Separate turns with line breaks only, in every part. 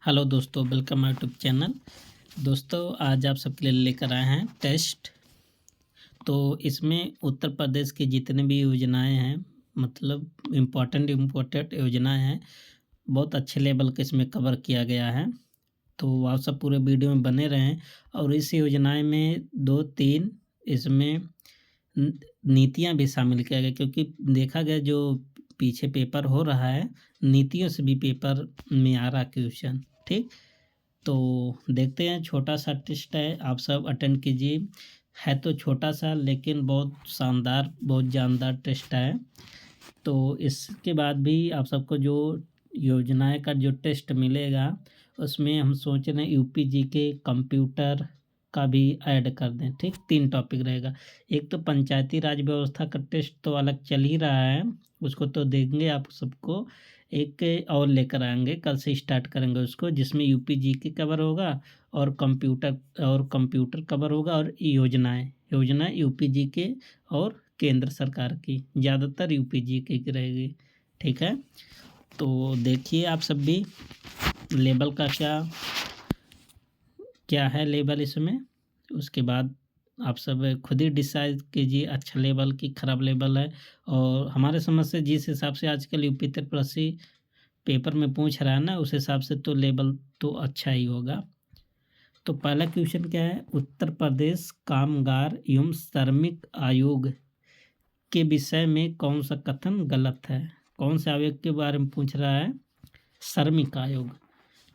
Hello दोस्तों, welcome my YouTube channel. दोस्तों, आज आप सबके लिए लेकर आए हैं टेस्ट। तो इसमें उत्तर प्रदेश की जितनी भी योजनाएं हैं, मतलब इम्पोर्टेंट योजनाएं हैं, बहुत अच्छे लेवल के इसमें कवर किया गया है। तो आप सब पूरे वीडियो में बने रहें। और इस योजनाएं में 2-3 इसमें नीतियां भी शामिल किया गया, क्योंकि देखा गया जो पीछे पेपर हो रहा है, नीतियों से भी पेपर में आ रहा क्वेश्चन। ठीक, तो देखते हैं। छोटा सा टेस्ट है, आप सब अटेंड कीजिए। है तो छोटा सा, लेकिन बहुत शानदार, बहुत जानदार टेस्ट है। तो इसके बाद भी आप सबको जो योजनाएं का जो टेस्ट मिलेगा, उसमें हम सोच रहे हैं यूपी जी के कंप्यूटर का भी ऐड कर दें। ठीक, 3 टॉपिक रहेगा। एक तो पंचायती राज व्यवस्था का टेस्ट तो अलग चल ही रहा है, उसको तो देंगे आप सबको। एक और लेकर आएंगे, कल से स्टार्ट करेंगे उसको, जिसमें यूपी जी के कवर होगा और कंप्यूटर कवर होगा, और योजना यूपी जी के और केंद्र सरकार की, ज़्यादातर यूपी जी की रहेगी। ठीक है, तो देखिए आप सब भी लेवल का क्या है लेवल इसमें। उसके बाद आप सब खुद ही डिसाइड कीजिए, अच्छा लेवल की खराब लेवल है। और हमारे समझ से जिस हिसाब से आजकल यूपी त्रिपल पेपर में पूछ रहा है ना, उस हिसाब से तो लेवल तो अच्छा ही होगा। तो पहला क्वेश्चन क्या है, उत्तर प्रदेश कामगार एवं श्रमिक आयोग के विषय में कौन सा कथन गलत है। कौन से आयोग के बारे में पूछ रहा है, श्रमिक आयोग।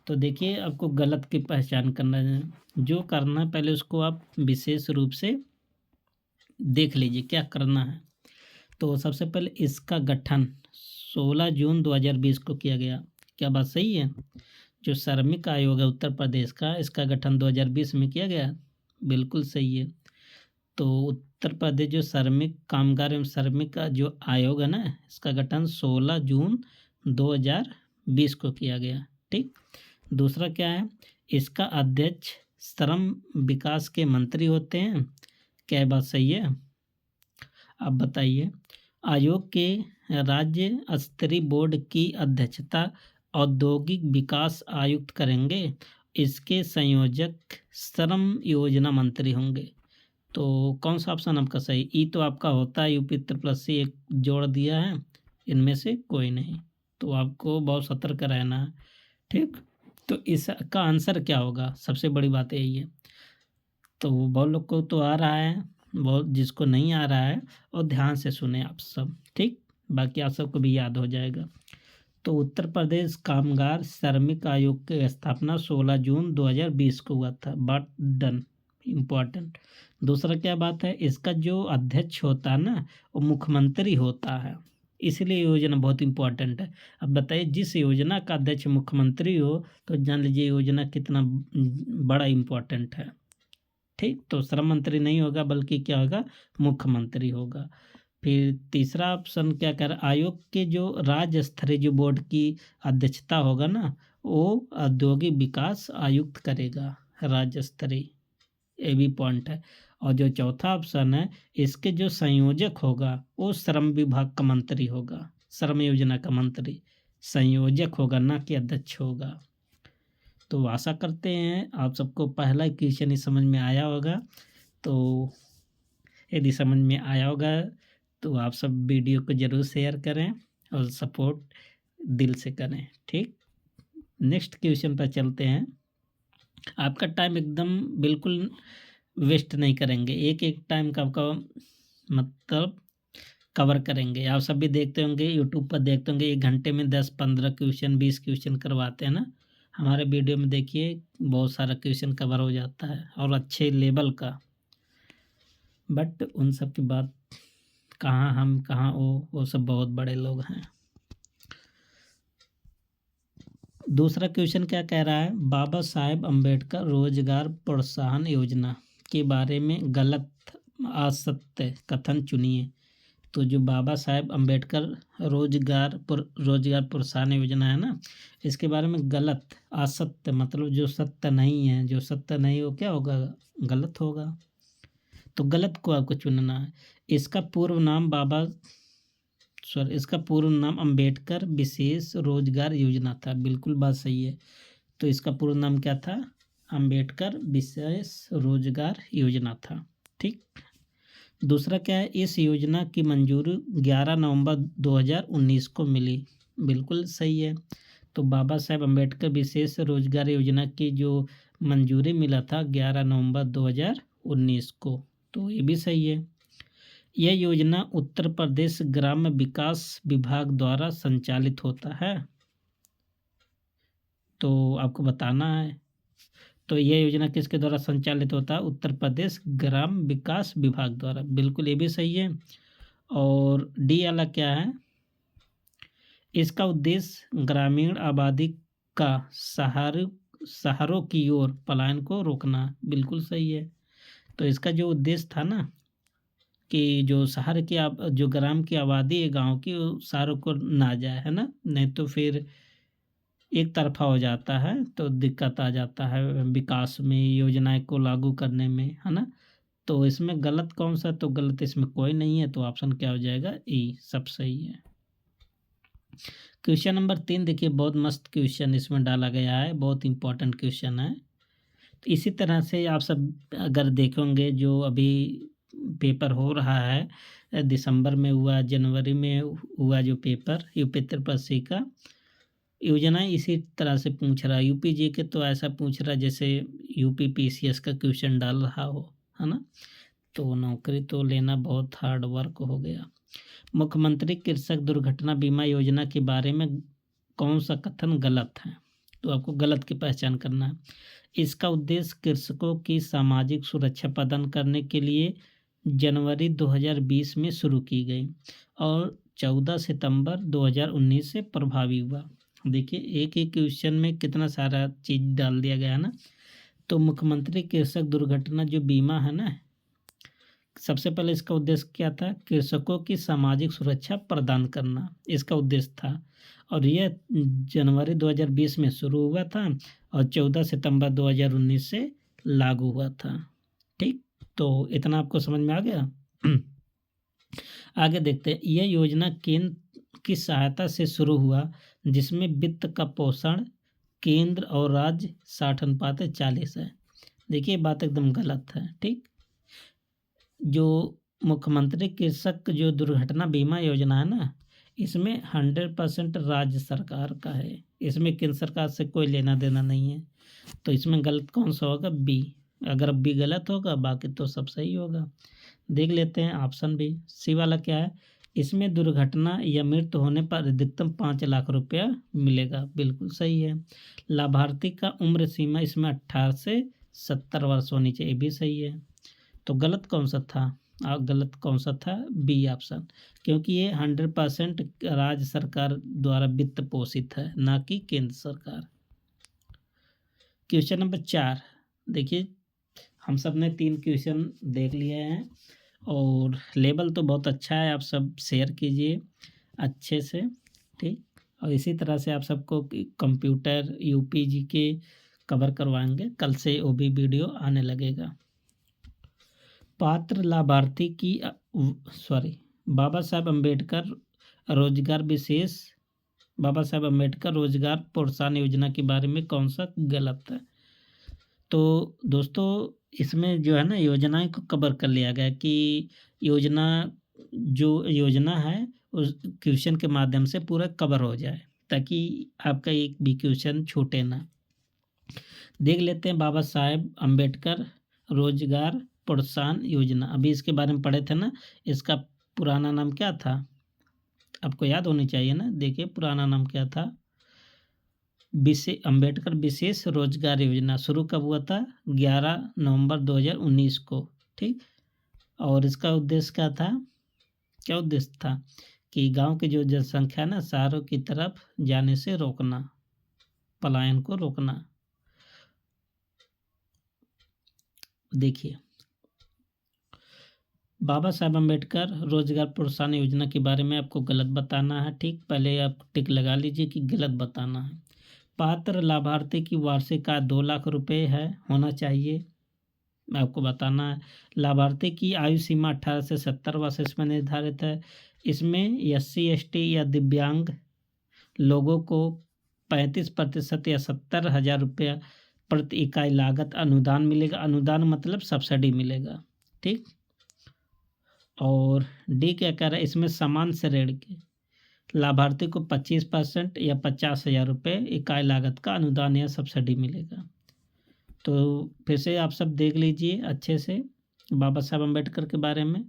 तो देखिए, आपको गलत की पहचान करना है। जो करना है पहले उसको आप विशेष रूप से देख लीजिए क्या करना है। तो सबसे पहले इसका गठन 16 जून 2020 को किया गया। क्या बात सही है? जो श्रमिक आयोग है उत्तर प्रदेश का, इसका गठन 2020 में किया गया। बिल्कुल सही है। तो उत्तर प्रदेश जो श्रमिक कामगार एवं श्रमिक का जो आयोग है ना, इसका गठन 16 जून 2020 को किया गया। ठीक, दूसरा क्या है, इसका अध्यक्ष श्रम विकास के मंत्री होते हैं। क्या बात सही है? आप बताइए। आयोग के राज्य स्तरीय बोर्ड की अध्यक्षता औद्योगिक विकास आयुक्त करेंगे। इसके संयोजक श्रम योजना मंत्री होंगे। तो कौन सा ऑप्शन आपका सही? ई तो आपका होता है, यूपी प्लस से एक जोड़ दिया है, इनमें से कोई नहीं। तो आपको बहुत सतर्क रहना है। ठीक, तो इसका आंसर क्या होगा, सबसे बड़ी बात यही है। तो बहुत लोग को तो आ रहा है, बहुत जिसको नहीं आ रहा है और ध्यान से सुने आप सब। ठीक, बाकी आप सबको भी याद हो जाएगा। तो उत्तर प्रदेश कामगार श्रमिक आयोग की स्थापना 16 जून 2020 को हुआ था। But done, important. दूसरा क्या बात है, इसका जो अध्यक्ष होता है ना, वो मुख्यमंत्री होता है, इसलिए योजना बहुत इम्पोर्टेंट है। अब बताइए, जिस योजना का अध्यक्ष मुख्यमंत्री हो, तो जान लीजिए योजना कितना बड़ा इम्पोर्टेंट है। ठीक, तो श्रम मंत्री नहीं होगा, बल्कि क्या होगा, मुख्यमंत्री होगा। फिर तीसरा ऑप्शन क्या कर, आयोग के जो राज्य स्तरीय जो बोर्ड की अध्यक्षता होगा ना, वो औद्योगिक विकास आयुक्त करेगा, राज्य स्तरीय। ये भी पॉइंट है। और जो चौथा ऑप्शन है, इसके जो संयोजक होगा वो श्रम विभाग का मंत्री होगा, श्रम योजना का मंत्री संयोजक होगा, ना कि अध्यक्ष होगा। तो आशा करते हैं आप सबको पहला क्वेश्चन ही समझ में आया होगा। तो यदि समझ में आया होगा तो आप सब वीडियो को ज़रूर शेयर करें और सपोर्ट दिल से करें। ठीक, नेक्स्ट क्वेश्चन पर चलते हैं। आपका टाइम एकदम बिल्कुल वेस्ट नहीं करेंगे, एक एक टाइम का आपका मतलब कवर करेंगे। आप सब भी देखते होंगे, यूट्यूब पर देखते होंगे, 1 घंटे में 10-15 क्वेश्चन 20 क्वेश्चन करवाते हैं ना। हमारे वीडियो में देखिए बहुत सारा क्वेश्चन कवर हो जाता है, और अच्छे लेवल का। बट उन सब की बात कहाँ हम, कहाँ वो सब बहुत बड़े लोग हैं। दूसरा क्वेश्चन क्या कह रहा है, बाबा साहेब अम्बेडकर रोजगार प्रोत्साहन योजना के बारे में गलत असत्य कथन चुनिए। तो जो बाबा साहेब अम्बेडकर रोजगार प्रोत्साहन योजना है ना, इसके बारे में गलत असत्य मतलब जो सत्य नहीं है, जो सत्य नहीं वो क्या होगा, गलत होगा। तो गलत को आपको चुनना है। इसका पूर्व नाम इसका पूर्व नाम अम्बेडकर विशेष रोजगार योजना था। बिल्कुल बात सही है। तो इसका पूरा नाम क्या था? अंबेडकर विशेष रोजगार योजना था। ठीक। दूसरा क्या है? इस योजना की मंजूरी 11 नवंबर 2019 को मिली। बिल्कुल सही है। तो बाबा साहेब अम्बेडकर विशेष रोजगार योजना की जो मंजूरी मिला था 11 नवंबर 2019 को, तो ये भी सही है। यह योजना उत्तर प्रदेश ग्राम्य विकास विभाग द्वारा संचालित होता है, तो आपको बताना है। तो यह योजना किसके द्वारा संचालित होता है? उत्तर प्रदेश ग्राम विकास विभाग द्वारा। बिल्कुल ये भी सही है। और डी वाला क्या है? इसका उद्देश्य ग्रामीण आबादी का शहरों की ओर पलायन को रोकना। बिल्कुल सही है। तो इसका जो उद्देश्य था ना कि जो शहर की जो ग्राम की आबादी है गांव की, वो शहरों को ना जाए, है ना, नहीं तो फिर एक तरफा हो जाता है, तो दिक्कत आ जाता है विकास में, योजनाएं को लागू करने में, है ना। तो इसमें गलत कौन सा? तो गलत इसमें कोई नहीं है, तो ऑप्शन क्या हो जाएगा? ई, सब सही है। क्वेश्चन नंबर 3 देखिए, बहुत मस्त क्वेश्चन इसमें डाला गया है, बहुत इंपॉर्टेंट क्वेश्चन है। तो इसी तरह से आप सब अगर देखेंगे जो अभी पेपर हो रहा है, दिसंबर में हुआ, जनवरी में हुआ जो पेपर यूपी त्रिपक्षी का, योजनाएं इसी तरह से पूछ रहा है। यूपी जी के तो ऐसा पूछ रहा है जैसे यूपी पीसीएस का क्वेश्चन डाल रहा हो, है ना। तो नौकरी तो लेना बहुत हार्ड वर्क हो गया। मुख्यमंत्री कृषक दुर्घटना बीमा योजना के बारे में कौन सा कथन गलत है? तो आपको गलत की पहचान करना है। इसका उद्देश्य कृषकों की सामाजिक सुरक्षा प्रदान करने के लिए जनवरी 2020 में शुरू की गई और 14 सितंबर 2019 से प्रभावी हुआ। देखिए एक ही क्वेश्चन में कितना सारा चीज़ डाल दिया गया है ना। तो मुख्यमंत्री कृषक दुर्घटना जो बीमा है ना, सबसे पहले इसका उद्देश्य क्या था? कृषकों की सामाजिक सुरक्षा प्रदान करना, इसका उद्देश्य था। और यह जनवरी 2020 में शुरू हुआ था और 14 सितंबर 2019 से लागू हुआ था। ठीक, तो इतना आपको समझ में आ गया। आगे देखते हैं। यह योजना केंद्र की सहायता से शुरू हुआ जिसमें वित्त का पोषण केंद्र और राज्य 60:40 है। देखिए बात एकदम गलत है। ठीक, जो मुख्यमंत्री कृषक जो दुर्घटना बीमा योजना है ना, इसमें 100% राज्य सरकार का है, इसमें केंद्र सरकार से कोई लेना देना नहीं है। तो इसमें गलत कौन सा होगा? बी। अगर बी गलत होगा बाकी तो सब सही होगा। देख लेते हैं ऑप्शन बी। सी वाला क्या है? इसमें दुर्घटना या मृत्यु होने पर अधिकतम 5 लाख रुपया मिलेगा। बिल्कुल सही है। लाभार्थी का उम्र सीमा इसमें 18 से 70 वर्ष होनी चाहिए, भी सही है। तो गलत कौन सा था? गलत कौन सा था? बी ऑप्शन, क्योंकि ये 100% राज्य सरकार द्वारा वित्त पोषित है, ना कि केंद्र सरकार। क्वेश्चन नंबर 4 देखिए, हम सब ने 3 क्वेश्चन देख लिए हैं और लेवल तो बहुत अच्छा है, आप सब शेयर कीजिए अच्छे से। ठीक, और इसी तरह से आप सबको कंप्यूटर यूपी जी के कवर करवाएंगे, कल से वो भी वीडियो आने लगेगा। पात्र लाभार्थी की बाबा साहेब अम्बेडकर रोजगार प्रोत्साहन योजना के बारे में कौन सा गलत है? तो दोस्तों इसमें जो है ना योजनाएं को कवर कर लिया गया कि योजना है उस क्वेश्चन के माध्यम से पूरा कवर हो जाए, ताकि आपका एक भी क्वेश्चन छूटे ना। देख लेते हैं बाबा साहेब अम्बेडकर रोजगार प्रोत्साहन योजना। अभी इसके बारे में पढ़े थे ना, इसका पुराना नाम क्या था? आपको याद होनी चाहिए ना। देखिए पुराना नाम क्या था? अम्बेडकर विशेष रोजगार योजना। शुरू कब हुआ था? 11 नवंबर 2019 को। ठीक, और इसका उद्देश्य क्या था? क्या उद्देश्य था? कि गांव की जो जनसंख्या ना शहरों की तरफ जाने से रोकना, पलायन को रोकना। देखिए बाबा साहेब अम्बेडकर रोजगार प्रोत्साहन योजना के बारे में आपको गलत बताना है। ठीक, पहले आप टिक लगा लीजिए कि गलत बताना है। पात्र लाभार्थी की वार्षिक आय 2 लाख रुपए है, होना चाहिए, आपको बताना है। लाभार्थी की आयु सीमा 18 से 70 वर्ष इसमें निर्धारित है। इसमें SC ST या दिव्यांग लोगों को 35% या 70,000 रुपया प्रति इकाई लागत अनुदान मिलेगा। अनुदान मतलब सब्सिडी मिलेगा, ठीक। और डी क्या कह रहा है, इसमें समान ऋण के लाभार्थी को 25% या 50,000 रुपये इकाई लागत का अनुदान या सब्सिडी मिलेगा। तो फिर से आप सब देख लीजिए अच्छे से बाबा साहब अम्बेडकर के बारे में।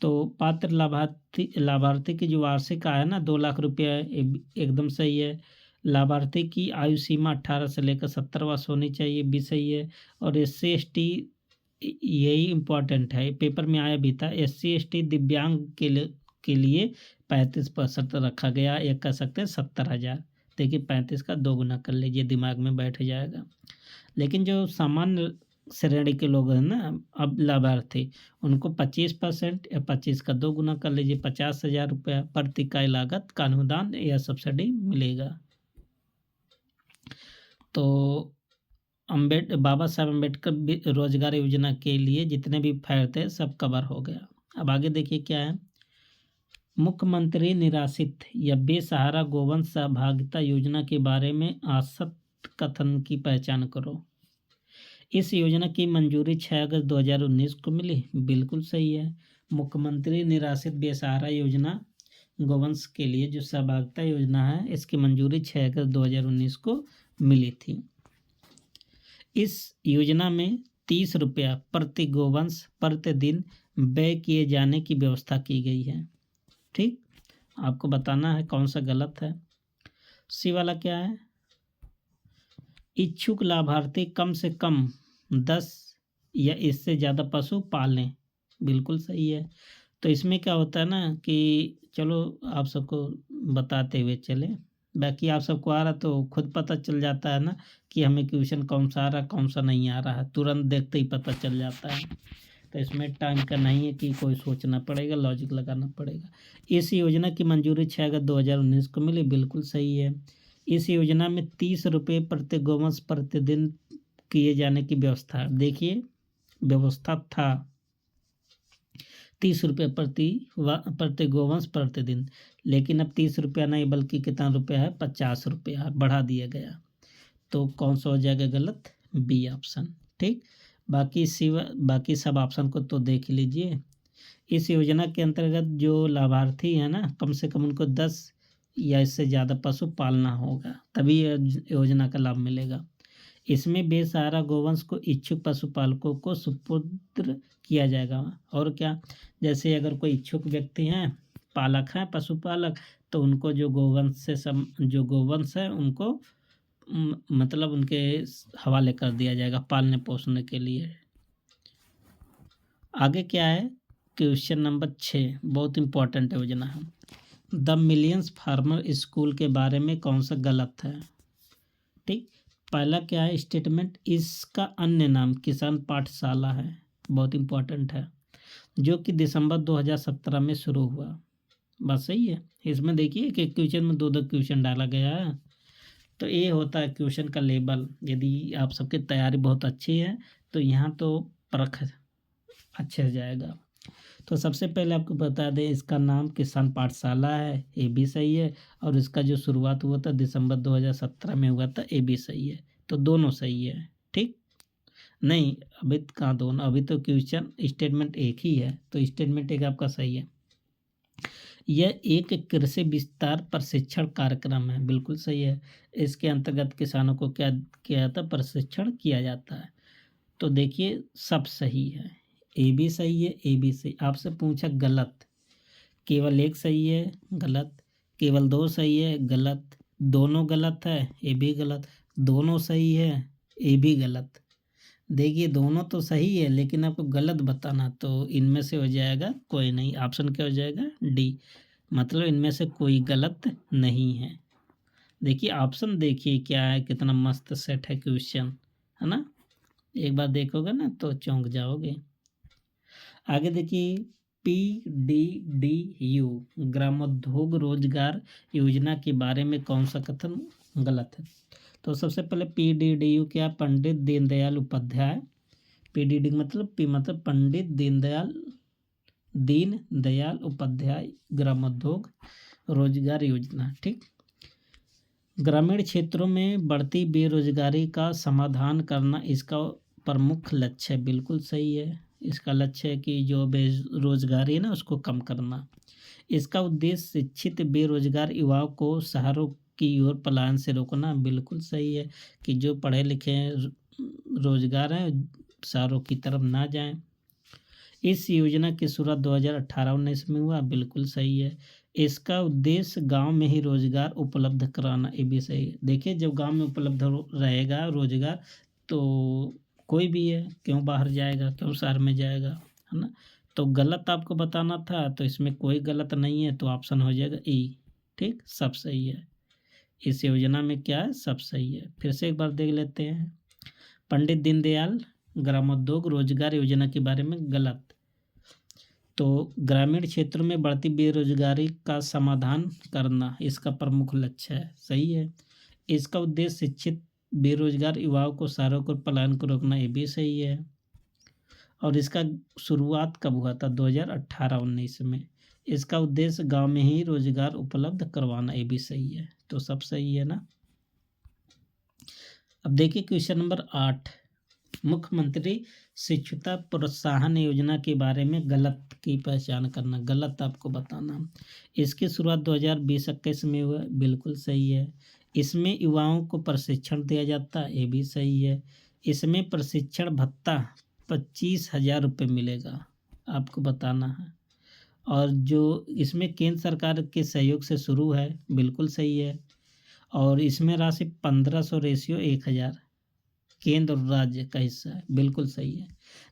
तो पात्र लाभार्थी की जो वार्षिक आय है ना 2 लाख रुपया एकदम सही है। लाभार्थी की आयु सीमा 18 से लेकर 70 वर्ष होनी चाहिए, भी सही है। और SC/ST यही इम्पोर्टेंट है, पेपर में आया भी था। SC/ST दिव्यांग के लिए 35% रखा गया, या कह सकते हैं 70,000। देखिए 35 का 2 गुना कर लीजिए, दिमाग में बैठ जाएगा। लेकिन जो सामान्य श्रेणी के लोग हैं ना, अब लाभार्थी, उनको 25% या 25 का 2 गुना कर लीजिए, 50,000 रुपया प्रति इकाई लागत का अनुदान या सब्सिडी मिलेगा। तो बाबा साहब अम्बेडकर रोजगार योजना के लिए जितने भी फायदे थे सब कवर हो गया। अब आगे देखिए क्या है, मुख्यमंत्री निराश्रित या बेसहारा गोवंश सहभागिता योजना के बारे में आसक्त कथन की पहचान करो। इस योजना की मंजूरी 6 अगस्त 2019 को मिली, बिल्कुल सही है। मुख्यमंत्री निराश्रित बेसहारा योजना गोवंश के लिए जो सहभागिता योजना है, इसकी मंजूरी 6 अगस्त 2019 को मिली थी। इस योजना में 30 रुपया प्रति गोवंश प्रतिदिन व्यय किए जाने की व्यवस्था की गई है, ठीक। आपको बताना है कौन सा गलत है। सी वाला क्या है, इच्छुक लाभार्थी कम से कम 10 या इससे ज़्यादा पशु पालें, बिल्कुल सही है। तो इसमें क्या होता है ना कि चलो आप सबको बताते हुए चले, बाकी आप सबको आ रहा तो खुद पता चल जाता है ना कि हमें क्वेश्चन कौन सा आ रहा कौन सा नहीं आ रहा है, तुरंत देखते ही पता चल जाता है। तो इसमें टाइम का नहीं है कि कोई सोचना पड़ेगा, लॉजिक लगाना पड़ेगा। इस योजना की मंजूरी 6 अगस्त 2019 को मिली, बिल्कुल सही है। इस योजना में 30 रुपये प्रति गोवंश प्रतिदिन किए जाने की व्यवस्था, देखिए व्यवस्था था 30 रुपये प्रति गोवंश प्रतिदिन, लेकिन अब 30 रुपया नहीं बल्कि कितना रुपया है, 50 रुपया बढ़ा दिया गया। तो कौन सा हो जाएगा गलत, बी ऑप्शन, ठीक। बाकी सब ऑप्शन को तो देख लीजिए। इस योजना के अंतर्गत जो लाभार्थी है ना, कम से कम उनको 10 या इससे ज़्यादा पशु पालना होगा, तभी योजना का लाभ मिलेगा। इसमें बेसहारा गोवंश को इच्छुक पशुपालकों को सुपुत्र किया जाएगा। और क्या, जैसे अगर कोई इच्छुक व्यक्ति हैं, पालक हैं, पशुपालक, तो उनको जो गोवंश है उनको मतलब उनके हवाले कर दिया जाएगा पालने पोसने के लिए। आगे क्या है, क्वेश्चन नंबर 6 बहुत इंपॉर्टेंट योजना है। द मिलियंस फार्मर स्कूल के बारे में कौन सा गलत है, ठीक। पहला क्या है स्टेटमेंट, इसका अन्य नाम किसान पाठशाला है, बहुत इंपॉर्टेंट है, जो कि दिसंबर 2017 में शुरू हुआ, बात सही है। इसमें देखिए कि क्वेश्चन में 2 क्वेश्चन डाला गया है। तो ये होता है क्वेश्चन का लेवल। यदि आप सबकी तैयारी बहुत अच्छी है तो यहाँ तो परख अच्छे से जाएगा। तो सबसे पहले आपको बता दें, इसका नाम किसान पाठशाला है, ये भी सही है। और इसका जो शुरुआत हुआ था दिसंबर 2017 में हुआ था, ये भी सही है। तो दोनों सही है, ठीक। नहीं अभी कहाँ दोनों, अभी तो क्वेश्चन स्टेटमेंट एक ही है, तो स्टेटमेंट एक आपका सही है। यह एक कृषि विस्तार प्रशिक्षण कार्यक्रम है, बिल्कुल सही है। इसके अंतर्गत किसानों को क्या किया जाता है, प्रशिक्षण किया जाता है। तो देखिए सब सही है, ए भी सही है, ए भी सही। आपसे पूछा गलत, केवल एक सही है गलत, केवल 2 सही है गलत, दोनों गलत है ये भी गलत, दोनों सही है ये भी गलत। देखिए दोनों तो सही है लेकिन आपको गलत बताना, तो इनमें से हो जाएगा कोई नहीं, ऑप्शन क्या हो जाएगा, डी, मतलब इनमें से कोई गलत नहीं है। देखिए ऑप्शन देखिए क्या है, कितना मस्त सेट है क्वेश्चन, है ना। एक बार देखोगे ना तो चौंक जाओगे। आगे देखिए PDDU ग्रामोद्योग रोजगार योजना के बारे में कौन सा कथन गलत है। तो सबसे पहले PDDU क्या, पंडित दीनदयाल उपाध्याय, PDD मतलब पी मतलब पंडित दीनदयाल उपाध्याय ग्रामोद्योग रोजगार योजना, ठीक। ग्रामीण क्षेत्रों में बढ़ती बेरोजगारी का समाधान करना इसका प्रमुख लक्ष्य है। बिल्कुल सही है। इसका लक्ष्य है कि जो बेरोजगारी है ना उसको कम करना। इसका उद्देश्य शिक्षित बेरोजगार युवाओं को शहरों की ओर पलायन से रोकना। बिल्कुल सही है कि जो पढ़े लिखे हैं रोजगार हैं शहरों की तरफ ना जाएं। इस योजना की शुरुआत 2018-19 में हुआ। बिल्कुल सही है। इसका उद्देश्य गांव में ही रोजगार उपलब्ध कराना। ये भी सही है। देखिए जब गांव में उपलब्ध रहेगा रोजगार तो कोई भी है क्यों बाहर जाएगा, क्यों शहर में जाएगा, है ना। तो गलत आपको बताना था तो इसमें कोई गलत नहीं है, तो ऑप्शन हो जाएगा ई। ठीक, सब सही है। इस योजना में क्या है, सब सही है। फिर से एक बार देख लेते हैं। पंडित दीनदयाल ग्रामोद्योग रोजगार योजना के बारे में गलत। तो ग्रामीण क्षेत्रों में बढ़ती बेरोजगारी का समाधान करना इसका प्रमुख लक्ष्य है। सही है। इसका उद्देश्य शिक्षित बेरोजगार युवाओं को शहरों को पलायन को रोकना। ये भी सही है। और इसका शुरुआत कब हुआ था, 2018-19 में। इसका उद्देश्य गांव में ही रोजगार उपलब्ध करवाना। ये भी सही है। तो सब सही है ना। अब देखिए क्वेश्चन नंबर 8, मुख्यमंत्री शिक्षुता प्रोत्साहन योजना के बारे में गलत की पहचान करना। गलत आपको बताना। इसकी शुरुआत 2020-21 में हुआ। बिल्कुल सही है। इसमें युवाओं को प्रशिक्षण दिया जाता है। ये भी सही है। इसमें प्रशिक्षण भत्ता 25,000 रुपये मिलेगा, आपको बताना है। और जो इसमें केंद्र सरकार के सहयोग से शुरू है। बिल्कुल सही है। और इसमें राशि 1500 रेशियो 1000 केंद्र और राज्य का हिस्सा है। बिल्कुल सही है।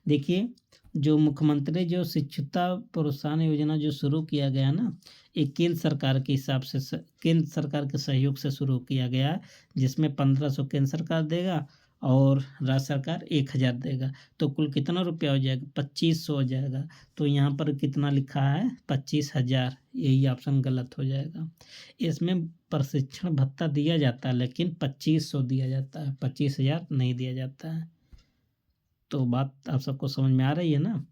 देखिए जो मुख्यमंत्री जो शिक्षुता प्रोत्साहन योजना जो शुरू किया गया ना, ये केंद्र सरकार के हिसाब से केंद्र सरकार के सहयोग से शुरू किया गया, जिसमें 1500 केंद्र सरकार देगा और राज्य सरकार 1000 देगा। तो कुल कितना रुपया हो जाएगा, 2500 हो जाएगा। तो यहाँ पर कितना लिखा है, 25,000। यही ऑप्शन गलत हो जाएगा। इसमें प्रशिक्षण भत्ता दिया जाता है लेकिन 2500 दिया जाता है, 25,000 नहीं दिया जाता है। तो बात आप सबको समझ में आ रही है ना।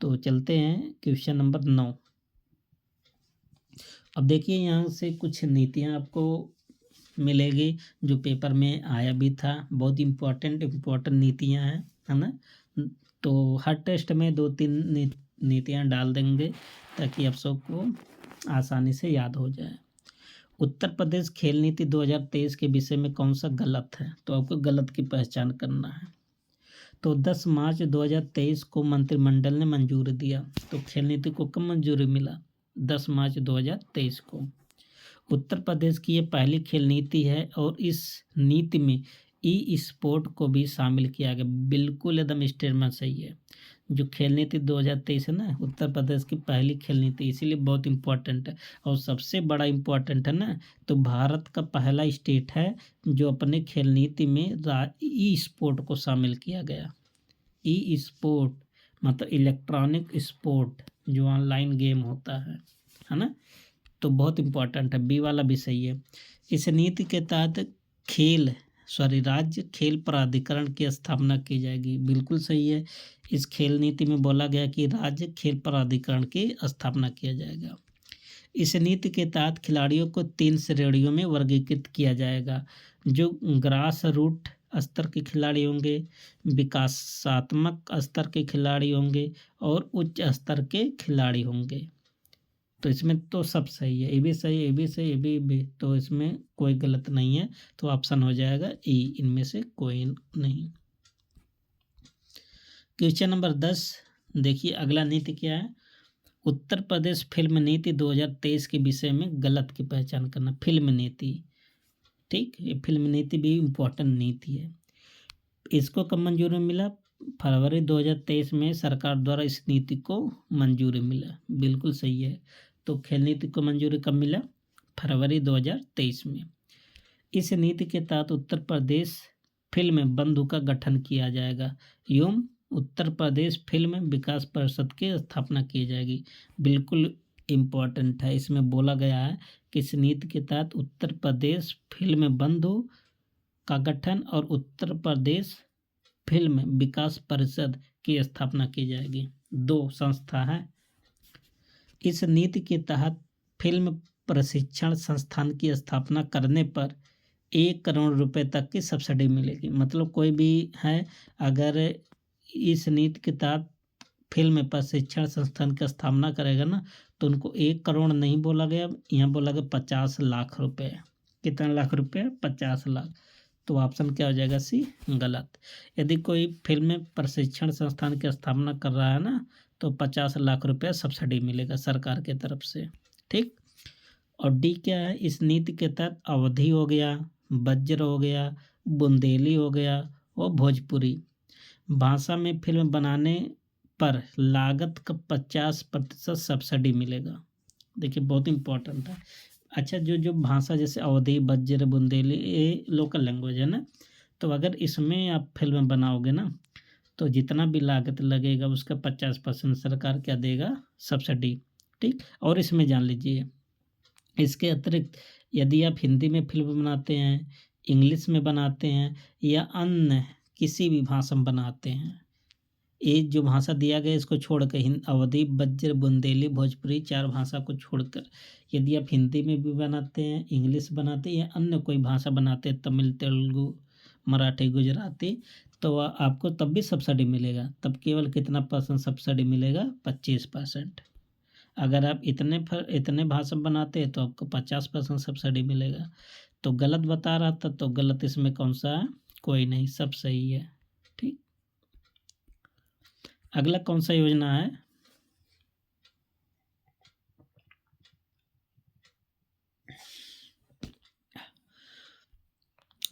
तो चलते हैं क्वेश्चन नंबर 9। अब देखिए यहाँ से कुछ नीतियाँ आपको मिलेगी जो पेपर में आया भी था। बहुत इम्पोर्टेंट नीतियाँ हैं, है ना। तो हर टेस्ट में 2-3 नीतियाँ डाल देंगे ताकि आप सबको आसानी से याद हो जाए। उत्तर प्रदेश खेल नीति 2023 के विषय में कौन सा गलत है, तो आपको गलत की पहचान करना है। तो 10 मार्च 2023 को मंत्रिमंडल ने मंजूरी दिया। तो खेल नीति को कब मंजूरी मिला, 10 मार्च 2023 को। उत्तर प्रदेश की ये पहली खेल नीति है और इस नीति में ई स्पोर्ट को भी शामिल किया गया। बिल्कुल एकदम स्टेटमेंट सही है। जो खेल नीति 2023 है ना, उत्तर प्रदेश की पहली खेल नीति, इसीलिए बहुत इम्पोर्टेंट है। और सबसे बड़ा इम्पोर्टेंट है ना, तो भारत का पहला स्टेट है जो अपने खेल नीति में ई स्पोर्ट को शामिल किया गया। ई स्पोर्ट मतलब इलेक्ट्रॉनिक स्पोर्ट, जो ऑनलाइन गेम होता है ना। तो बहुत इम्पोर्टेंट है। बी वाला भी सही है। इस नीति के तहत राज्य खेल प्राधिकरण की स्थापना की जाएगी। बिल्कुल सही है। इस खेल नीति में बोला गया कि राज्य खेल प्राधिकरण की स्थापना किया जाएगा। इस नीति के तहत खिलाड़ियों को 3 श्रेणियों में वर्गीकृत किया जाएगा। जो ग्रास रूट स्तर के खिलाड़ी होंगे, विकासात्मक स्तर के खिलाड़ी होंगे और उच्च स्तर के खिलाड़ी होंगे। तो इसमें तो सब सही है। ए भी सही, ए भी सही, ए भी। तो इसमें कोई गलत नहीं है। तो ऑप्शन हो जाएगा ई, इनमें से कोई नहीं। क्वेश्चन नंबर 10 देखिए, अगला नीति क्या है। उत्तर प्रदेश फिल्म नीति 2023 के विषय में गलत की पहचान करना। फिल्म नीति, ठीक, ये फिल्म नीति भी इम्पोर्टेंट नीति है। इसको कब मंजूरी मिला, फरवरी 2023 में सरकार द्वारा इस नीति को मंजूरी मिला। बिल्कुल सही है। तो खेल नीति को मंजूरी कब मिला, फरवरी 2023 में। इस नीति के तहत उत्तर प्रदेश फिल्म बंधु का गठन किया जाएगा एवं उत्तर प्रदेश फिल्म विकास परिषद की स्थापना की जाएगी। बिल्कुल इम्पोर्टेंट है। इसमें बोला गया है कि इस नीति के तहत उत्तर प्रदेश फिल्म बंधु का गठन और उत्तर प्रदेश फिल्म विकास परिषद की स्थापना की जाएगी। 2 संस्था है। इस नीति के तहत फिल्म प्रशिक्षण संस्थान की स्थापना करने पर 1 करोड़ रुपए तक की सब्सिडी मिलेगी। मतलब कोई भी है, अगर इस नीति के तहत फ़िल्म प्रशिक्षण संस्थान की स्थापना करेगा ना, तो उनको 1 करोड़ नहीं बोला गया, यहाँ बोला गया 50 लाख रुपए। कितना लाख रुपए? 50 लाख। तो ऑप्शन क्या हो जाएगा? सी गलत। यदि कोई फ़िल्म प्रशिक्षण संस्थान की स्थापना कर रहा है ना, तो 50 लाख रुपए सब्सिडी मिलेगा सरकार की तरफ से। ठीक। और डी क्या है? इस नीति के तहत अवधी हो गया, बज्र हो गया, बुंदेली हो गया और भोजपुरी भाषा में फिल्म बनाने पर लागत का 50% सब्सिडी मिलेगा। देखिए बहुत इम्पोर्टेंट है। अच्छा, जो भाषा जैसे अवधी, बज्र, बुंदेली, ये लोकल लैंग्वेज है ना, तो अगर इसमें आप फिल्म बनाओगे ना, तो जितना भी लागत लगेगा उसका 50% सरकार क्या देगा? सब्सिडी। ठीक। और इसमें जान लीजिए, इसके अतिरिक्त यदि आप हिंदी में फिल्म बनाते हैं, इंग्लिश में बनाते हैं या अन्य किसी भी भाषा में बनाते हैं, ये जो भाषा दिया गया इसको छोड़कर अवधी, बज्र, बुंदेली, भोजपुरी 4 भाषा को छोड़कर यदि आप हिंदी में भी बनाते हैं, इंग्लिश बनाते हैं या अन्य कोई भाषा बनाते हैं, तमिल, तेलुगु, मराठी, गुजराती, तो आपको तब भी सब्सिडी मिलेगा। तब केवल कितना % सब्सिडी मिलेगा? 25%। अगर आप इतने भाषा बनाते हैं तो आपको 50% सब्सिडी मिलेगा। तो गलत बता रहा था, तो गलत इसमें कौन सा है? कोई नहीं, सब सही है। ठीक। अगला कौन सा योजना है?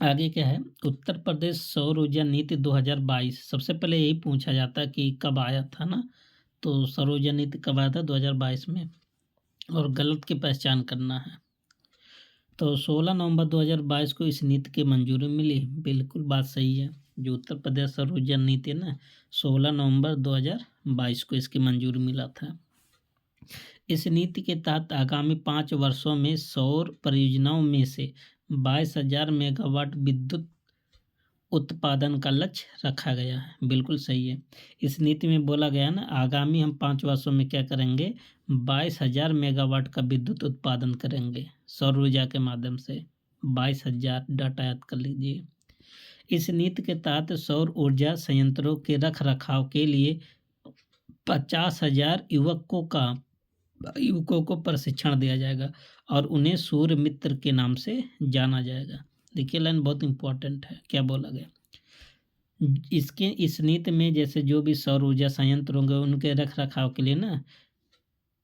आगे क्या है? उत्तर प्रदेश सौर ऊर्जा नीति 2022। सबसे पहले यही पूछा जाता है कि कब आया था ना, तो सौर ऊर्जा नीति कब आया था? 2022 में। और गलत की पहचान करना है। तो 16 नवंबर 2022 को इस नीति की मंजूरी मिली। बिल्कुल बात सही है। जो उत्तर प्रदेश सौर ऊर्जा नीति है ना, 16 नवंबर 2022 को इसकी मंजूरी मिला था। इस नीति के तहत आगामी 5 वर्षों में सौर परियोजनाओं में से 22,000 मेगावाट विद्युत उत्पादन का लक्ष्य रखा गया है। बिल्कुल सही है। इस नीति में बोला गया ना, आगामी हम 5 वर्षों में क्या करेंगे? 22,000 मेगावाट का विद्युत उत्पादन करेंगे सौर ऊर्जा के माध्यम से। 22,000 डाटा याद कर लीजिए। इस नीति के तहत सौर ऊर्जा संयंत्रों के रख रखाव के लिए 50,000 युवकों को प्रशिक्षण दिया जाएगा और उन्हें सूर्य मित्र के नाम से जाना जाएगा। देखिए लाइन बहुत इंपॉर्टेंट है, क्या बोला गया? इस नीति में जैसे जो भी सौर ऊर्जा संयंत्र होंगे उनके रख रखाव के लिए ना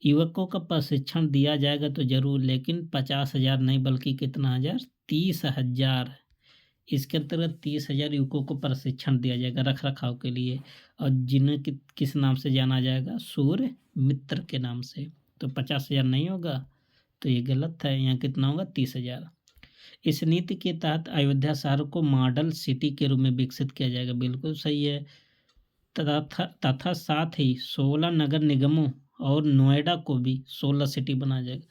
युवकों का प्रशिक्षण दिया जाएगा तो जरूर, लेकिन 50,000 नहीं बल्कि कितना हजार? 30,000। इसके अंतर्गत 30,000 युवकों को प्रशिक्षण दिया जाएगा रख रखाव के लिए, और जिन्हें किस नाम से जाना जाएगा? सूर्य मित्र के नाम से। तो 50,000 नहीं होगा, तो ये गलत है। यहाँ कितना होगा? 30,000। इस नीति के तहत अयोध्या शहर को मॉडल सिटी के रूप में विकसित किया जाएगा। बिल्कुल सही है। तथा साथ ही 16 नगर निगमों और नोएडा को भी 16 सिटी बनाया जाएगा।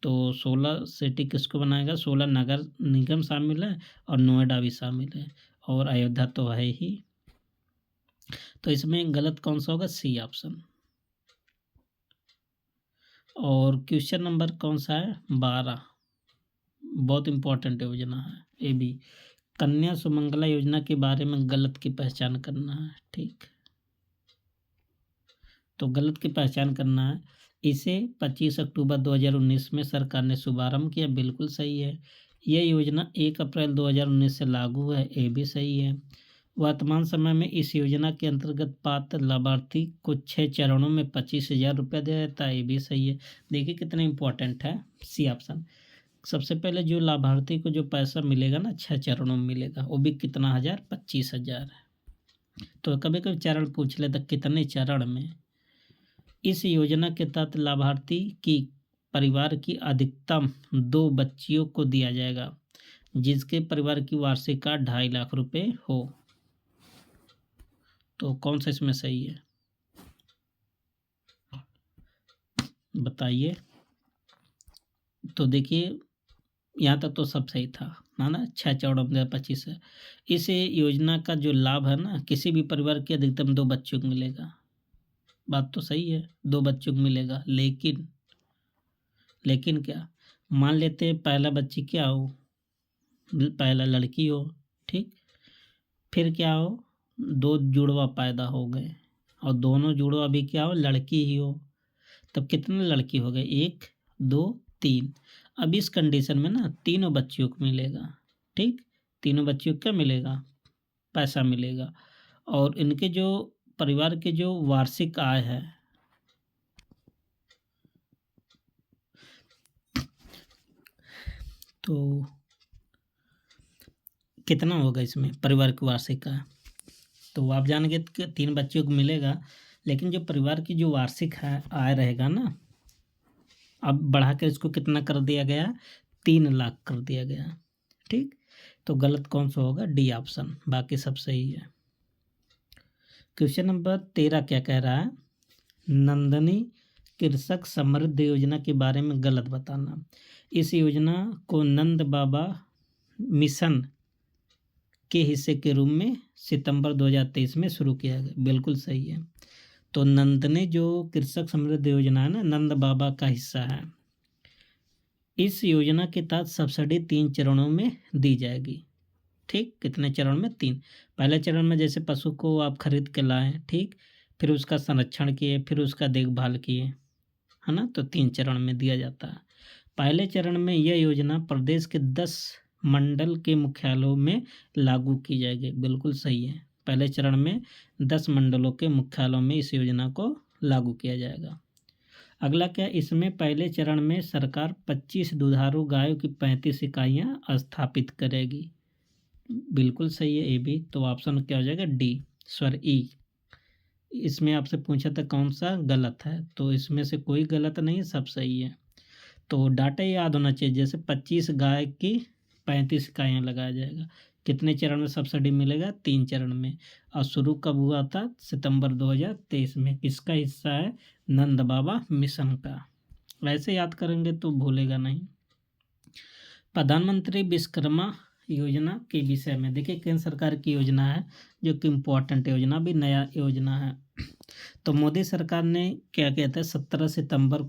तो 16 सिटी किसको बनाएगा? 16 नगर निगम शामिल है और नोएडा भी शामिल है, और अयोध्या तो है ही। तो इसमें गलत कौन सा होगा? C option. और क्वेश्चन नंबर कौन सा है? 12। बहुत इंपॉर्टेंट योजना है ये भी। कन्या सुमंगला योजना के बारे में गलत की पहचान करना है। ठीक। तो गलत की पहचान करना है। इसे 25 अक्टूबर 2019 में सरकार ने शुभारंभ किया। बिल्कुल सही है। यह योजना 1 अप्रैल 2019 से लागू है। ये भी सही है। वर्तमान समय में इस योजना के अंतर्गत पात्र लाभार्थी को 6 चरणों में 25,000 रुपया दिया जाता है। ये भी सही है। देखिए कितना इंपॉर्टेंट है सी ऑप्शन। सबसे पहले जो लाभार्थी को जो पैसा मिलेगा ना 6 चरणों में मिलेगा, वो भी कितना हजार? 25,000। तो कभी कभी चरण पूछ लेता कितने चरण में। इस योजना के तहत लाभार्थी की परिवार की अधिकतम 2 बच्चियों को दिया जाएगा जिसके परिवार की वार्षिक आय 2.5 लाख रुपए हो। तो कौन सा इसमें सही है बताइए? तो देखिए यहाँ तक तो सब सही था ना 6 चौड़ों में 25 है। इस योजना का जो लाभ है ना, किसी भी परिवार के अधिकतम 2 बच्चों को मिलेगा। बात तो सही है, 2 बच्चों को मिलेगा, लेकिन क्या? मान लेते हैं पहला बच्ची क्या हो, पहला लड़की हो, ठीक। फिर क्या हो, 2 जुड़वा पैदा हो गए और दोनों जुड़वा भी क्या हो, लड़की ही हो। तब कितने लड़की हो गए, 1 2 3। अब इस कंडीशन में ना तीनों बच्चियों को मिलेगा, ठीक। तीनों बच्चियों को क्या मिलेगा, पैसा मिलेगा। और इनके जो परिवार के जो वार्षिक आय है, तो कितना होगा इसमें परिवार की वार्षिक आय, तो आप जानेंगे कि 3 बच्चियों को मिलेगा। लेकिन जो परिवार की जो वार्षिक आय रहेगा ना, अब बढ़ाकर इसको कितना कर दिया गया, 3 लाख कर दिया गया, ठीक। तो गलत कौन सा होगा, डी ऑप्शन, बाकी सब सही है। क्वेश्चन नंबर 13 क्या कह रहा है, नंदनी कृषक समृद्धि योजना के बारे में गलत बताना। इस योजना को नंद बाबा मिशन के हिस्से के रूप में सितंबर 2023 में शुरू किया गया, बिल्कुल सही है। तो नंदनी जो कृषक समृद्धि योजना है ना, नंद बाबा का हिस्सा है। इस योजना के तहत सब्सिडी 3 चरणों में दी जाएगी, ठीक। कितने चरण में, 3। पहले चरण में जैसे पशु को आप खरीद के लाएं, ठीक, फिर उसका संरक्षण किए, फिर उसका देखभाल किए, है ना, तो 3 चरण में दिया जाता है। पहले चरण में यह योजना प्रदेश के 10 मंडल के मुख्यालयों में लागू की जाएगी, बिल्कुल सही है। पहले चरण में 10 मंडलों के मुख्यालयों में इस योजना को लागू किया जाएगा। अगला क्या, इसमें पहले चरण में सरकार 25 दुधारू गायों की 35 इकाइयाँ स्थापित करेगी, बिल्कुल सही है ये भी। तो ऑप्शन क्या हो जाएगा, डी, स्वर ई। इसमें आपसे पूछा था कौन सा गलत है, तो इसमें से कोई गलत नहीं, सब सही है। तो डाटा याद होना चाहिए, जैसे 25 गाय की 35 इकाइयाँ लगाया जाएगा। कितने चरण में सब्सिडी मिलेगा, 3 चरण में। और शुरू कब हुआ था, सितंबर 2023 में। किसका हिस्सा है, नंद बाबा मिशन का। ऐसे याद करेंगे तो भूलेगा नहीं। प्रधानमंत्री विश्वकर्मा योजना के विषय में देखिए, केंद्र सरकार की योजना है, जो कि इम्पोर्टेंट योजना, भी नया योजना है। तो मोदी सरकार ने क्या कहते हैं, 17 सितंबर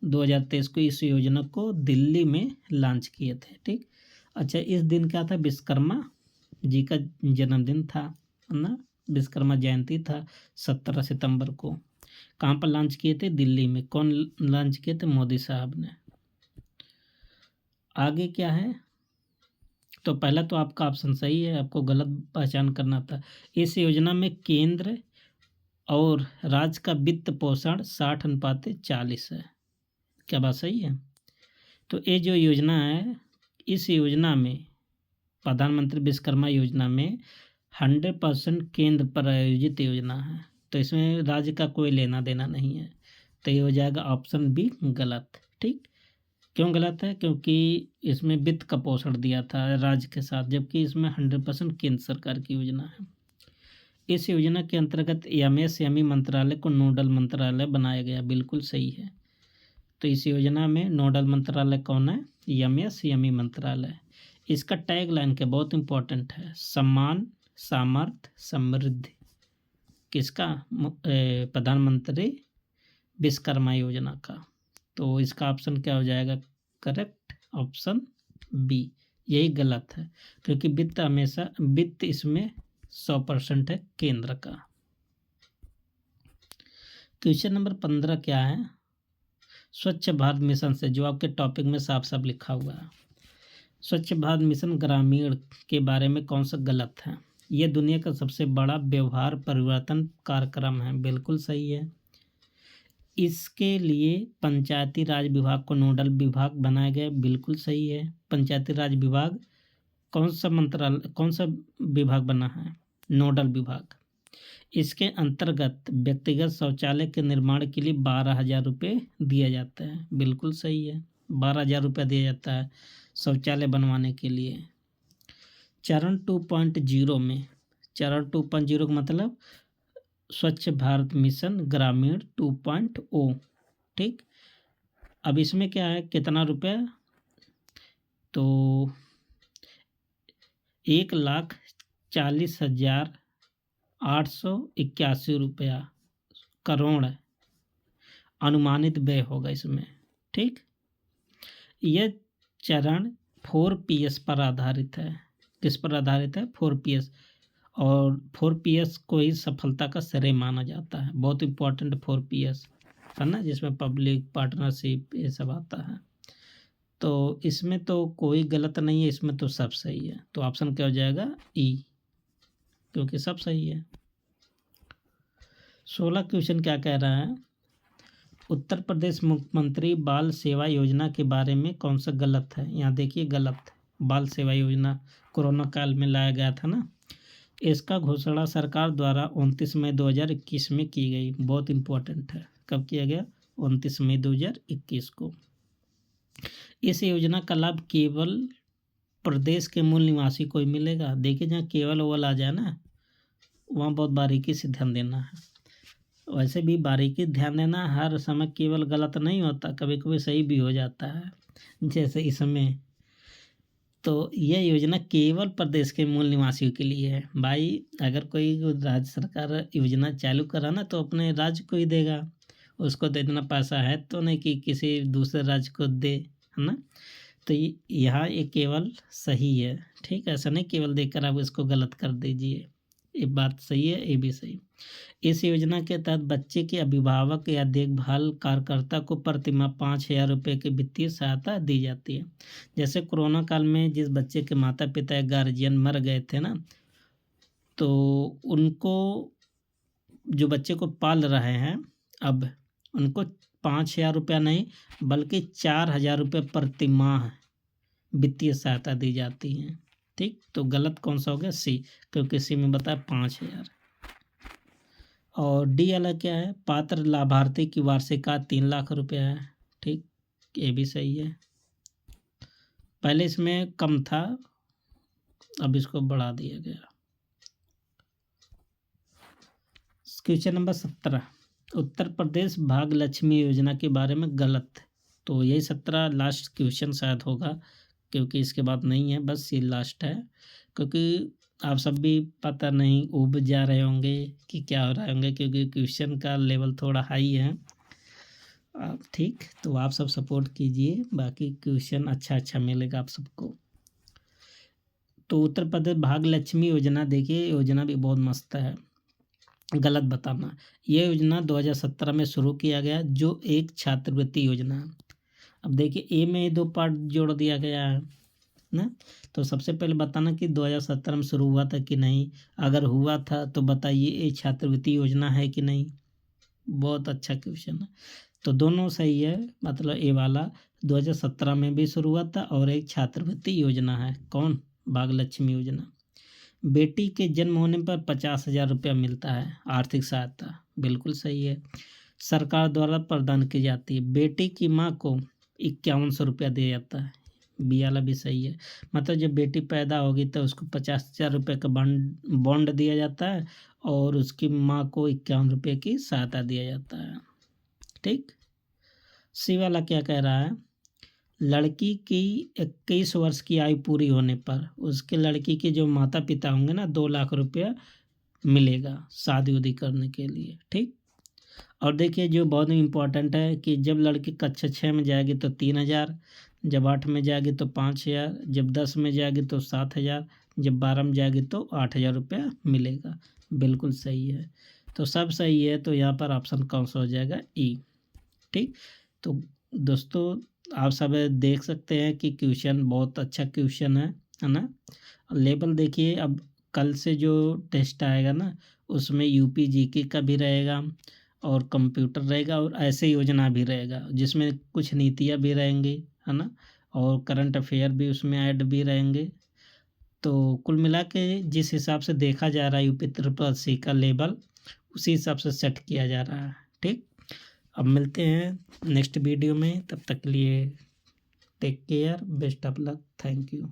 2023 को इस योजना को दिल्ली में लॉन्च किए थे, ठीक। अच्छा, इस दिन क्या था, विश्वकर्मा जी का जन्मदिन था ना, विश्वकर्मा जयंती था 17 सितंबर को। कहाँ पर लॉन्च किए थे, दिल्ली में। कौन लॉन्च किए थे, मोदी साहब ने। आगे क्या है, तो पहला तो आपका ऑप्शन सही है, आपको गलत पहचान करना था। इस योजना में केंद्र और राज्य का वित्त पोषण 60:40 है। क्या बात सही है। तो ये जो योजना है, इस योजना में, प्रधानमंत्री विश्वकर्मा योजना में 100% केंद्र प्रायोजित योजना है, तो इसमें राज्य का कोई लेना देना नहीं है। तो ये हो जाएगा ऑप्शन बी गलत, ठीक। क्यों गलत है, क्योंकि इसमें वित्त का पोषण दिया था राज्य के साथ, जबकि इसमें 100% केंद्र सरकार की योजना है। इस योजना के अंतर्गत एमएसएमई मंत्रालय को नोडल मंत्रालय बनाया गया, बिल्कुल सही है। तो इस योजना में नोडल मंत्रालय कौन है, एमएसएमई मंत्रालय। इसका टैग लाइन क्या, बहुत इंपॉर्टेंट है, सम्मान सामर्थ्य समृद्धि। किसका, प्रधानमंत्री विश्वकर्मा योजना का। तो इसका ऑप्शन क्या हो जाएगा, करेक्ट ऑप्शन बी। यही गलत है, क्योंकि वित्त इसमें 100% है केंद्र का। क्वेश्चन नंबर 15 क्या है, स्वच्छ भारत मिशन से, जो आपके टॉपिक में साफ साफ लिखा हुआ है, स्वच्छ भारत मिशन ग्रामीण के बारे में कौन सा गलत है। यह दुनिया का सबसे बड़ा व्यवहार परिवर्तन कार्यक्रम है, बिल्कुल सही है। इसके लिए पंचायती राज विभाग को नोडल विभाग बनाया गया, बिल्कुल सही है। पंचायती राज विभाग कौन सा विभाग बना है, नोडल विभाग। इसके अंतर्गत व्यक्तिगत शौचालय के निर्माण के लिए 12,000 रुपये दिया जाता है, बिल्कुल सही है। 12,000 रुपये दिया जाता है शौचालय बनवाने के लिए। चरण 2.0 में, चरण 2.0 का मतलब स्वच्छ भारत मिशन ग्रामीण 2.0, ठीक। अब इसमें क्या है, कितना रुपया, तो 1,40,881 रुपया करोड़ अनुमानित व्यय होगा इसमें, ठीक। यह चरण 4PS पर आधारित है। किस पर आधारित है? 4PS। और 4PS को ही सफलता का श्रेय माना जाता है। बहुत इम्पोर्टेंट 4PS है ना, जिसमें पब्लिक पार्टनरशिप ये सब आता है। तो इसमें तो कोई गलत नहीं है, इसमें तो सब सही है। तो ऑप्शन क्या हो जाएगा? ई, क्योंकि सब सही है। 16 क्वेश्चन क्या कह रहा है? उत्तर प्रदेश मुख्यमंत्री बाल सेवा योजना के बारे में कौन सा गलत है? यहाँ देखिए गलत। बाल सेवा योजना कोरोना काल में लाया गया था ना, इसका घोषणा सरकार द्वारा 29 मई 2021 में की गई। बहुत इम्पोर्टेंट है। कब किया गया? 29 मई 2021 को। इस योजना का लाभ केवल प्रदेश के मूल निवासी को ही मिलेगा। देखिए जहाँ केवल ओवल आ जाए ना, वहाँ बहुत बारीकी से ध्यान देना है। वैसे भी बारीकी ध्यान देना, हर समय केवल गलत नहीं होता, कभी कभी सही भी हो जाता है, जैसे इसमें। तो यह योजना केवल प्रदेश के मूल निवासियों के लिए है। भाई अगर कोई राज्य सरकार योजना चालू करा ना, तो अपने राज्य को ही देगा, उसको तो इतना पैसा है तो नहीं कि किसी दूसरे राज्य को दे, है ना। तो यहाँ ये केवल सही है, ठीक है। ऐसा नहीं केवल देकर आप इसको गलत कर दीजिए। ये बात सही है, ये भी सही। इस योजना के तहत बच्चे के अभिभावक या देखभाल कार्यकर्ता को प्रतिमाह 5,000 रुपये की वित्तीय सहायता दी जाती है। जैसे कोरोना काल में जिस बच्चे के माता पिता या गार्जियन मर गए थे ना, तो उनको, जो बच्चे को पाल रहे हैं, अब उनको 5,000 रुपया नहीं बल्कि 4,000 रुपये प्रतिमाह वित्तीय सहायता दी जाती है। ठीक, तो गलत कौन सा हो गया? सी, क्योंकि सी में बताया 5,000। और डी वाला क्या है? पात्र लाभार्थी की वार्षिक आय 3 लाख रुपया है। ठीक, ये भी सही है। पहले इसमें कम था, अब इसको बढ़ा दिया गया। क्वेश्चन नंबर 17, उत्तर प्रदेश भाग्यलक्ष्मी योजना के बारे में गलत। तो यही 17 लास्ट क्वेश्चन शायद होगा, क्योंकि इसके बाद नहीं है, बस ये लास्ट है। क्योंकि आप सब भी पता नहीं उब जा रहे होंगे कि क्या हो रहा होंगे, क्योंकि क्वेश्चन का लेवल थोड़ा हाई है। ठीक, तो आप सब सपोर्ट कीजिए, बाकी क्वेश्चन अच्छा मिलेगा आप सबको। तो उत्तर प्रदेश भाग्यलक्ष्मी योजना, देखिए योजना भी बहुत मस्त है। गलत बताना। यह योजना 2017 में शुरू किया गया, जो एक छात्रवृत्ति योजना है। अब देखिए ए में 2 पार्ट जोड़ दिया गया है ना। तो सबसे पहले बताना कि 2017 में शुरू हुआ था कि नहीं। अगर हुआ था तो बताइए ये छात्रवृत्ति योजना है कि नहीं। बहुत अच्छा क्वेश्चन है। तो दोनों सही है, मतलब ए वाला 2017 में भी शुरू हुआ था और एक छात्रवृत्ति योजना है। कौन? भाग्यलक्ष्मी योजना। बेटी के जन्म होने पर 50,000 रुपया मिलता है आर्थिक सहायता। बिल्कुल सही है। सरकार द्वारा प्रदान की जाती है। बेटी की माँ को 5100 रुपया दिया जाता है। बी वाला भी सही है। मतलब जब बेटी पैदा होगी तो उसको 50,000 रुपये का बॉन्ड दिया जाता है और उसकी माँ को 51 रुपये की सहायता दिया जाता है। ठीक। सी वाला क्या कह रहा है? लड़की की 21 वर्ष की आयु पूरी होने पर उसके लड़की के जो माता पिता होंगे ना, 2 लाख रुपया मिलेगा शादी उदी करने के लिए। ठीक। और देखिए जो बहुत इम्पोर्टेंट है कि जब लड़की कक्षा 6 में जाएगी तो 3,000, जब 8 में जाएगी तो 5,000, जब 10 में जाएगी तो 7,000, जब 12 में जाएगी तो 8,000 रुपया मिलेगा। बिल्कुल सही है। तो सब सही है, तो यहाँ पर ऑप्शन कौन सा हो जाएगा? ई। ठीक। तो दोस्तों आप सब देख सकते हैं कि क्वेश्चन बहुत अच्छा क्वेश्चन है ना। लेवल देखिए, अब कल से जो टेस्ट आएगा ना, उसमें यूपी जीके का भी रहेगा और कंप्यूटर रहेगा और ऐसे योजना भी रहेगा, जिसमें कुछ नीतियाँ भी रहेंगी, है ना, और करंट अफेयर भी उसमें ऐड भी रहेंगे। तो कुल मिला के जिस हिसाब से देखा जा रहा है यूपी ट्रिपल सी का लेवल, उसी हिसाब से सेट किया जा रहा है। ठीक। अब मिलते हैं नेक्स्ट वीडियो में, तब तक के लिए take care, best of luck, thank you.